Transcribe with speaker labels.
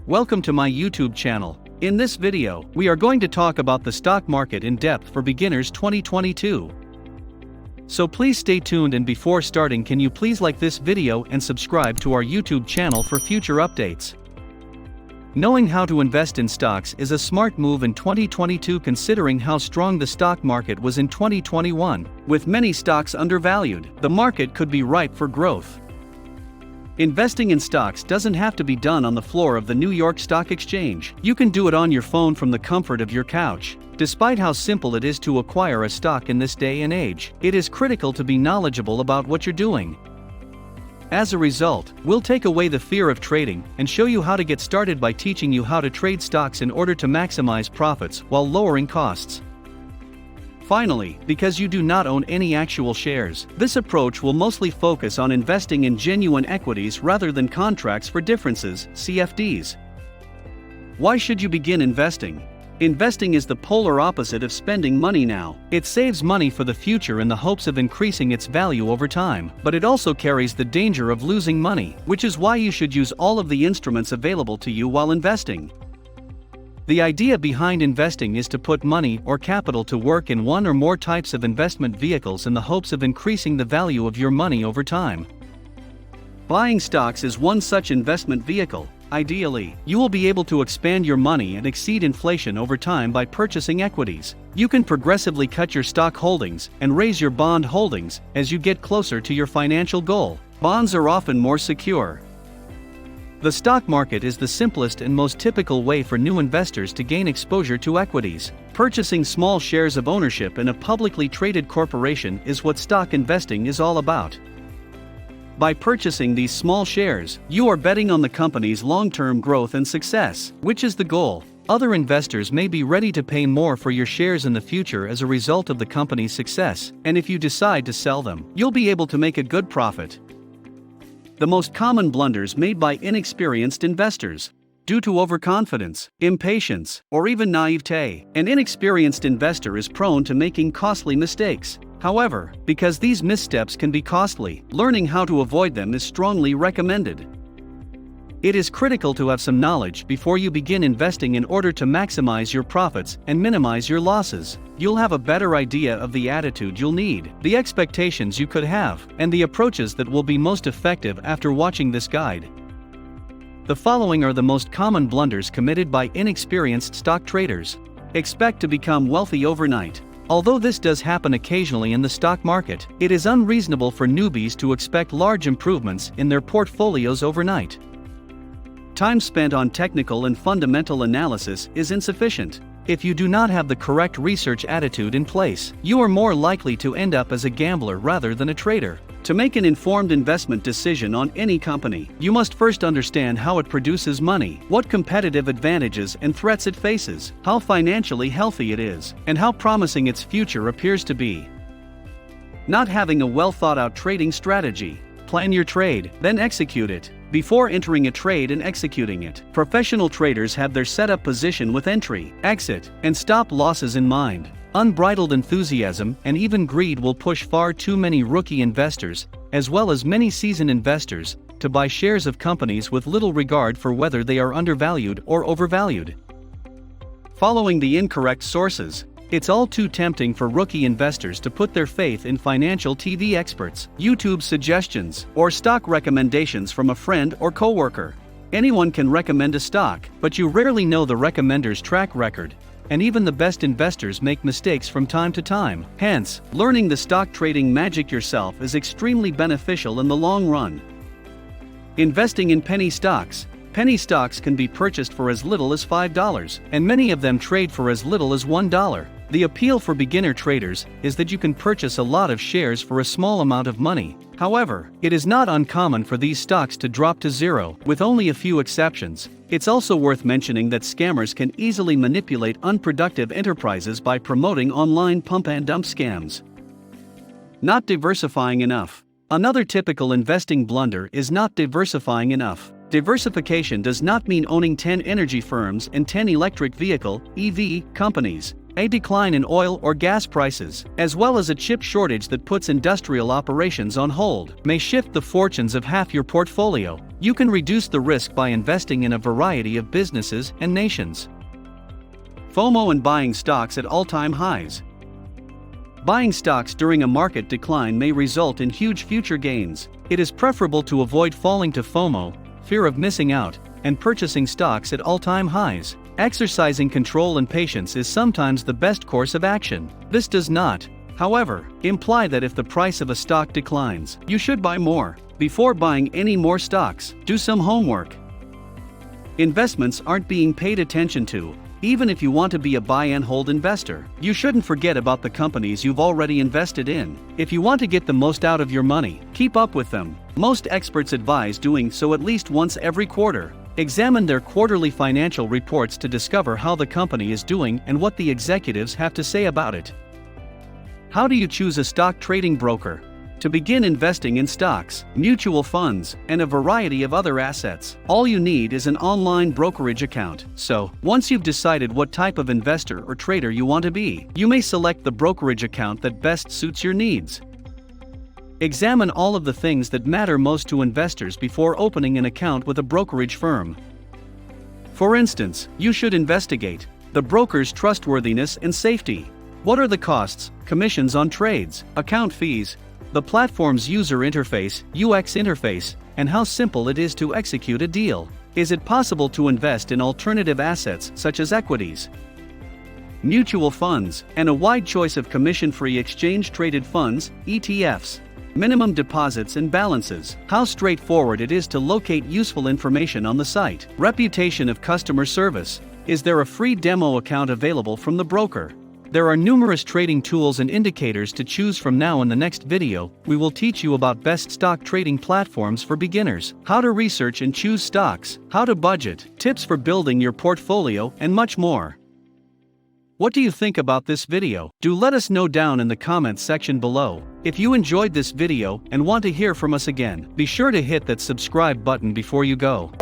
Speaker 1: Welcome to my YouTube channel. In this video, we are going to talk about the stock market in depth for beginners 2022. So please stay tuned, and before starting, can you please like this video and subscribe to our YouTube channel for future updates. Knowing how to invest in stocks is a smart move in 2022 considering how strong the stock market was in 2021. With many stocks undervalued, the market could be ripe for growth. Investing in stocks doesn't have to be done on the floor of the New York Stock Exchange. You can do it on your phone from the comfort of your couch. Despite how simple it is to acquire a stock in this day and age, it is critical to be knowledgeable about what you're doing. As a result, we'll take away the fear of trading and show you how to get started by teaching you how to trade stocks in order to maximize profits while lowering costs. Finally, because you do not own any actual shares, this approach will mostly focus on investing in genuine equities rather than contracts for differences, CFDs. Why should you begin investing? Investing is the polar opposite of spending money now. It saves money for the future in the hopes of increasing its value over time, but it also carries the danger of losing money, which is why you should use all of the instruments available to you while investing. The idea behind investing is to put money or capital to work in one or more types of investment vehicles in the hopes of increasing the value of your money over time. Buying stocks is one such investment vehicle. Ideally, you will be able to expand your money and exceed inflation over time by purchasing equities. You can progressively cut your stock holdings and raise your bond holdings as you get closer to your financial goal. Bonds are often more secure. The stock market is the simplest and most typical way for new investors to gain exposure to equities. Purchasing small shares of ownership in a publicly traded corporation is what stock investing is all about. By purchasing these small shares, you are betting on the company's long-term growth and success, which is the goal. Other investors may be ready to pay more for your shares in the future as a result of the company's success, and if you decide to sell them, you'll be able to make a good profit. The most common blunders made by inexperienced investors. Due to overconfidence, impatience, or even naivete, an inexperienced investor is prone to making costly mistakes. However, because these missteps can be costly, learning how to avoid them is strongly recommended. It is critical to have some knowledge before you begin investing in order to maximize your profits and minimize your losses. You'll have a better idea of the attitude you'll need, the expectations you could have, and the approaches that will be most effective after watching this guide. The following are the most common blunders committed by inexperienced stock traders. Expect to become wealthy overnight. Although this does happen occasionally in the stock market, it is unreasonable for newbies to expect large improvements in their portfolios overnight. Time spent on technical and fundamental analysis is insufficient. If you do not have the correct research attitude in place, you are more likely to end up as a gambler rather than a trader. To make an informed investment decision on any company, you must first understand how it produces money, what competitive advantages and threats it faces, how financially healthy it is, and how promising its future appears to be. Not having a well-thought-out trading strategy. Plan your trade, then execute it. Before entering a trade and executing it, professional traders have their setup position with entry, exit, and stop losses in mind. Unbridled enthusiasm and even greed will push far too many rookie investors, as well as many seasoned investors, to buy shares of companies with little regard for whether they are undervalued or overvalued. Following the incorrect sources. It's all too tempting for rookie investors to put their faith in financial TV experts, YouTube suggestions, or stock recommendations from a friend or coworker. Anyone can recommend a stock, but you rarely know the recommender's track record, and even the best investors make mistakes from time to time. Hence, learning the stock trading magic yourself is extremely beneficial in the long run. Investing in penny stocks. Penny stocks can be purchased for as little as $5, and many of them trade for as little as $1. The appeal for beginner traders is that you can purchase a lot of shares for a small amount of money. However, it is not uncommon for these stocks to drop to zero, with only a few exceptions. It's also worth mentioning that scammers can easily manipulate unproductive enterprises by promoting online pump and dump scams. Not diversifying enough. Another typical investing blunder is not diversifying enough. Diversification does not mean owning 10 energy firms and 10 electric vehicle (EV) companies. A decline in oil or gas prices, as well as a chip shortage that puts industrial operations on hold, may shift the fortunes of half your portfolio. You can reduce the risk by investing in a variety of businesses and nations. FOMO and buying stocks at all-time highs. Buying stocks during a market decline may result in huge future gains. It is preferable to avoid falling to FOMO, fear of missing out, and purchasing stocks at all-time highs. Exercising control and patience is sometimes the best course of action. This does not, however, imply that if the price of a stock declines, you should buy more. Before buying any more stocks, do some homework. Investments aren't being paid attention to. Even if you want to be a buy and hold investor, you shouldn't forget about the companies you've already invested in. If you want to get the most out of your money, keep up with them. Most experts advise doing so at least once every quarter. Examine their quarterly financial reports to discover how the company is doing and what the executives have to say about it. How do you choose a stock trading broker? To begin investing in stocks, mutual funds, and a variety of other assets, all you need is an online brokerage account. So, once you've decided what type of investor or trader you want to be, you may select the brokerage account that best suits your needs. Examine all of the things that matter most to investors before opening an account with a brokerage firm. For instance, you should investigate the broker's trustworthiness and safety. What are the costs, commissions on trades, account fees, the platform's user interface, UX interface, and how simple it is to execute a deal? Is it possible to invest in alternative assets such as equities, mutual funds, and a wide choice of commission-free exchange-traded funds, ETFs? Minimum deposits and balances. How straightforward it is to locate useful information on the site. Reputation of customer service. Is there a free demo account available from the broker? There are numerous trading tools and indicators to choose from. Now in the next video, we will teach you about best stock trading platforms for beginners, how to research and choose stocks, how to budget, tips for building your portfolio, and much more. What do you think about this video? Do let us know down in the comments section below. If you enjoyed this video and want to hear from us again, be sure to hit that subscribe button before you go.